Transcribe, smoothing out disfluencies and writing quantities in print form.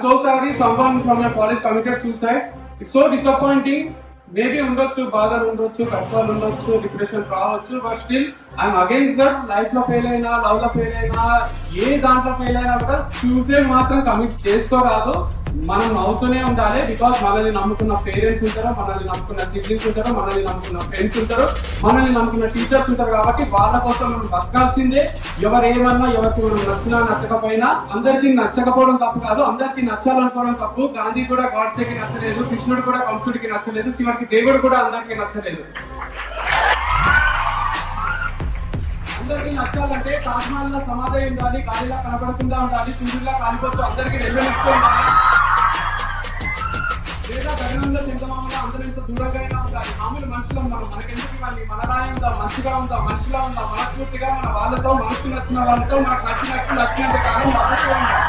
so sorry someone from your college committed suicide. It's so disappointing. Maybe ఉండొచ్చు, బాధలు ఉండొచ్చు, కష్టాలు ఉండొచ్చు, డిప్రెషన్ రావచ్చు, but still I'm against that. Life లో ఫెయిల్ అయినా, లవ్ లో ఫెయిల్ అయినా, ఏ దాంట్లో ఫెయిల్ అయినా కూడా సూసైడ్ మాత్రం కమిట్ చేసుకోరాదు. మనం నవ్వుతూనే ఉండాలి. బికాస్ మనల్ని నమ్ముకున్న పేరెంట్స్ ఉంటారు, మనల్ని నమ్ముకున్న సిబ్లింగ్స్ ఉంటారు, మనల్ని నమ్ముకున్న ఫ్రెండ్స్ ఉంటారు, మనల్ని నమ్ముకున్న టీచర్స్ ఉంటారు. కాబట్టి వాళ్ళ కోసం మనం బతకాల్సిందే. ఎవరు ఏమన్నా, ఎవరికి మనం నచ్చినా నచ్చకపోయినా, అందరికి నచ్చకపోవడం తప్పు కాదు, అందరికి నచ్చాలనుకోవడం తప్పు. గాంధీ కూడా గాడ్సేకి నచ్చలేదు, కృష్ణుడు కూడా కంసుడికి నచ్చలేదు, చివరికి దేవుడు కూడా అందరికీ నచ్చలేదు. అందరికీ నచ్చాలంటే తాజ్మహల్ లో సమాధి ఉండాలి, గాలిలా కనబడకుండా ఉండాలి, సూర్యులా కాలిపోతూ అందరికీ వెలువనిస్తూ ఉండాలి, లేదా గగనంలో చంద్రమామలో అందరింత దూరంగా ఉండాలి. మామూలు మనుషులం మనం, మనకెందుకు ఇవన్నీ? మనలానే ఉందా, మంచిగా ఉందా, మనిషిలా ఉందా, మనస్ఫూర్తిగా మన వాళ్ళతో, మనసుకు నచ్చిన వాళ్ళతో, మనకు నచ్చినట్టు నచ్చినంత కాలం మనసులో ఉందా.